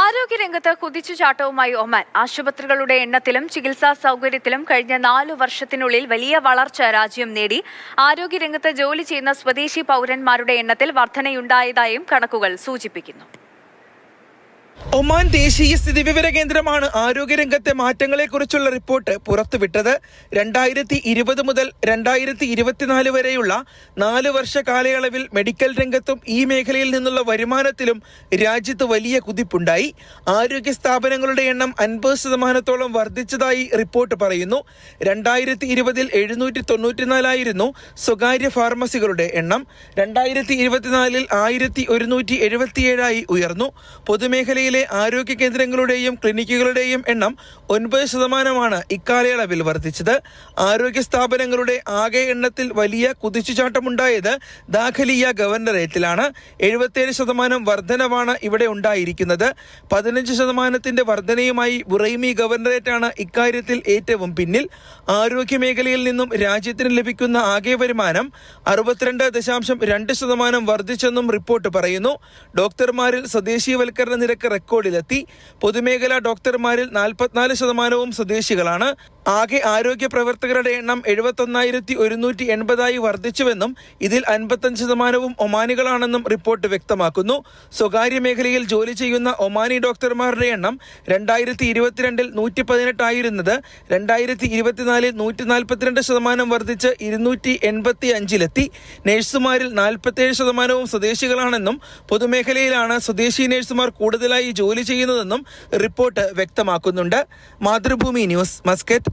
ആരോഗ്യരംഗത്ത് കുതിച്ചുചാട്ടവുമായി ഒമാൻ. ആശുപത്രികളുടെ എണ്ണത്തിലും ചികിത്സാ സൗകര്യത്തിലും കഴിഞ്ഞ 4 വർഷത്തിനുള്ളിൽ വലിയ വളർച്ച രാജ്യം നേടി. ആരോഗ്യരംഗത്ത് ജോലി ചെയ്യുന്ന സ്വദേശി പൗരന്മാരുടെ എണ്ണത്തിൽ വർധനയുണ്ടായതായും കണക്കുകൾ സൂചിപ്പിക്കുന്നു. ഒമാൻ ദേശീയ സ്ഥിതിവിവര കേന്ദ്രമാണ് ആരോഗ്യരംഗത്തെ മാറ്റങ്ങളെക്കുറിച്ചുള്ള റിപ്പോർട്ട് പുറത്തുവിട്ടത്. 2020 മുതൽ 2024 വരെയുള്ള 4 വർഷ കാലയളവിൽ മെഡിക്കൽ രംഗത്തും ഈ മേഖലയിൽ നിന്നുള്ള വരുമാനത്തിലും രാജ്യത്ത് വലിയ കുതിപ്പുണ്ടായി. ആരോഗ്യ സ്ഥാപനങ്ങളുടെ എണ്ണം 50% വർദ്ധിച്ചതായി റിപ്പോർട്ട് പറയുന്നു. 2020 794 ആയിരുന്നു സ്വകാര്യ ഫാർമസികളുടെ എണ്ണം. 2024 1177 ഉയർന്നു. പൊതുമേഖലയിലെ ആരോഗ്യ കേന്ദ്രങ്ങളുടെയും ക്ലിനിക്കുകളുടെയും എണ്ണം 9% ഇക്കാലയളവിൽ വർദ്ധിച്ചത്. ആരോഗ്യ സ്ഥാപനങ്ങളുടെ ആകെ എണ്ണത്തിൽ വലിയ കുതിച്ചുചാട്ടമുണ്ടായത് ദാഖലിയ ഗവർണറേറ്റിലാണ്. 77% വർധനവാണ് ഇവിടെ ഉണ്ടായിരിക്കുന്നത്. 15% വർധനയുമായി ബുറൈമി ഗവർണറേറ്റാണ് ഇക്കാര്യത്തിൽ ഏറ്റവും പിന്നിൽ. ആരോഗ്യ മേഖലയിൽ നിന്നും രാജ്യത്തിന് ലഭിക്കുന്ന ആകെ വരുമാനം 62.2% വർദ്ധിച്ചെന്നും റിപ്പോർട്ട് പറയുന്നു. ഡോക്ടർമാരിൽ സ്വദേശീവൽക്കരണ നിരക്ക് റെക്കോർഡിലെത്തി. പൊതുമേഖലാ ഡോക്ടർമാരിൽ 44% സ്വദേശികളാണ്. ആകെ ആരോഗ്യ പ്രവർത്തകരുടെ എണ്ണം 71,180 വർദ്ധിച്ചുവെന്നും ഇതിൽ 55% ഒമാനികളാണെന്നും റിപ്പോർട്ട് വ്യക്തമാക്കുന്നു. സ്വകാര്യ മേഖലയിൽ ജോലി ചെയ്യുന്ന ഒമാനി ഡോക്ടർമാരുടെ എണ്ണം 2022 118 ആയിരുന്നത് 2024 142% വർദ്ധിച്ച് 285 നഴ്സുമാരിൽ 47% സ്വദേശികളാണെന്നും പൊതുമേഖലയിലാണ് സ്വദേശി നഴ്സുമാർ കൂടുതലായി ജോലി ചെയ്യുന്നതെന്നും റിപ്പോർട്ട് വ്യക്തമാക്കുന്നുണ്ട്. Mathrubhumi news, Muscat.